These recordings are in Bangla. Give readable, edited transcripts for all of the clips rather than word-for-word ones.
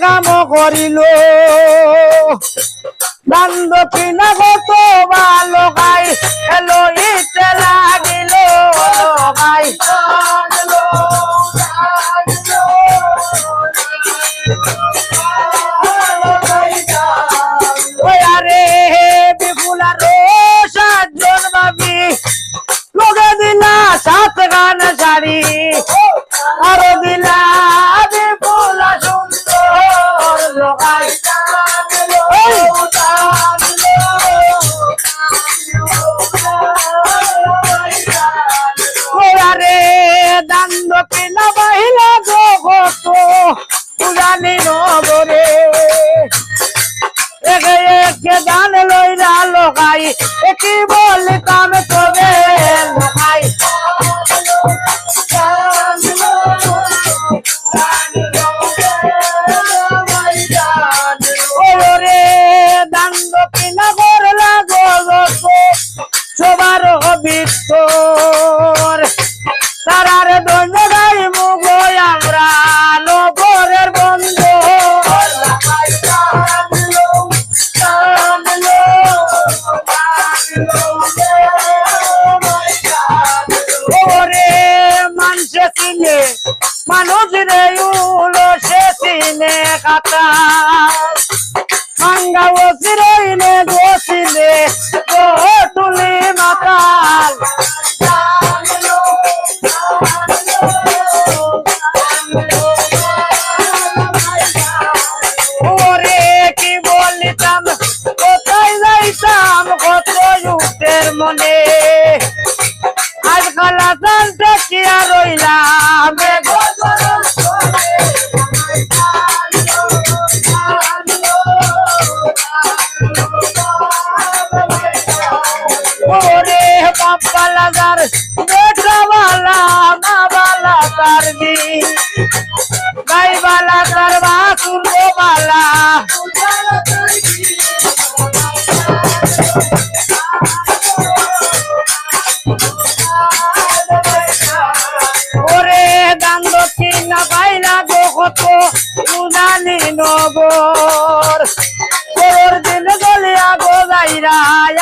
কাম করিল দান্দ কিনা কত ভালো গাই এলো ইতে লাগিল গাই আরে বিপুলা রো সাতজন ভাবি লোকে দিলা সাত গান শাড়ি আরো দিলা বিপুলা সুন্দর লোকাই আরে দান দক্ষিণা বাহিলা জগত পূজানি নগরে একে একে দান লইরা লোকাই একই বলিতাম তবে লোকাই ওরে দান দক্ষিণা করলা জগত সবার ভিতর তারার দৈন্য গাই মুখ আমরা নগরের বন্ধু ওরে মানুষে চিনে মানুষ রে উলো সে চিনে কাটা মাঙ্গা ওসিরে ইনে গোসিলে টুলি মাতাল ওরে কি বলিতাম কোথায় যাইতাম কত যুক্তের মনে আজকাল আসানটা কি আর রইলাম ওরে বাপ্পা লাগার বেটা বালা মা বালা কারবি গাই বালা কারবা সুরবো বালা ওরে দান দক্ষিণা পাইলা জগত পূজানি নগর তোর দিন গলিয়া গোজাইরা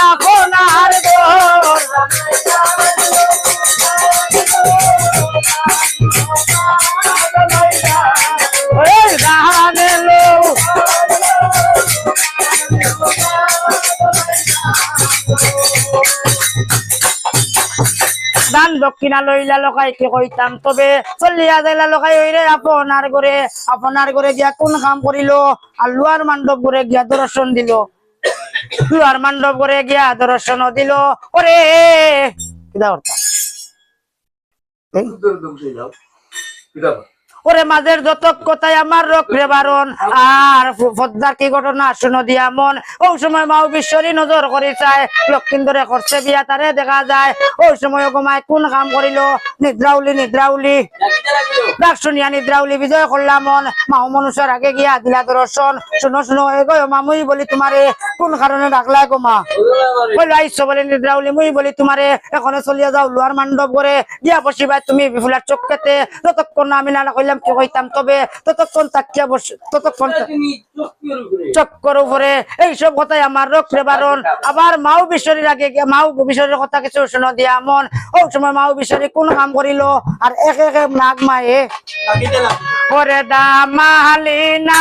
এখন আর গোর দান দক্ষিণা লইলা লোকাইকে কইতাম তবে চলিয়া যাইলা লোকাই হইরে আপনার ঘরে গিয়া কোন কাম করিল আর লুয়ার মণ্ডপ ঘরে গিয়া দর্শন দিল লুয়ার মণ্ডপ ঘরে গিয়া দর্শন দিল ওরে ওরে মাঝের যত কথাই আমার রক্ষে বারণ আর পদ্মার কি ঘটনা শুনো দিয়া মন ওই সময় মা বিশ্বরী নজর করি চায় লক্ষিন্দরে করছে বিয়া তারে দেখা যায় ওই সময় গোমায় কোন কাম করিল নিদ্রাউলি ডাক শুনিয়া নিদ্রাউলি বিজয় করলাম মন মাও মনুষ্যের আগে গিয়া দিলা দর্শন শুনো এগো মামুই বলি তোমারে কোন কারণে ডাকলা গো মা বললো আইসো বলে নিদ্রাউলি মুই বলি তোমারে এখনো চলিয়া যাও লুয়ার মণ্ডপ করে গিয়া বসিবা তুমি বিপুলার চোখেতে যতক্ষণ না আমি না কইলাম কি কইতাম তবে ততক্ষণ তাকিয়া বসে ততক্ষণ চক্কর উপরে এইসব কথাই আমার রক্ষে বারণ আবার মাও বিশ্বরীর আগে মাও বিশ্বরীর কথা কিছু শুনো দিয়া মন ওই সময় মাও বিশ্বরী কোন কাম করিল আর এক এক নাগ মায়ে ওরে দামালিনা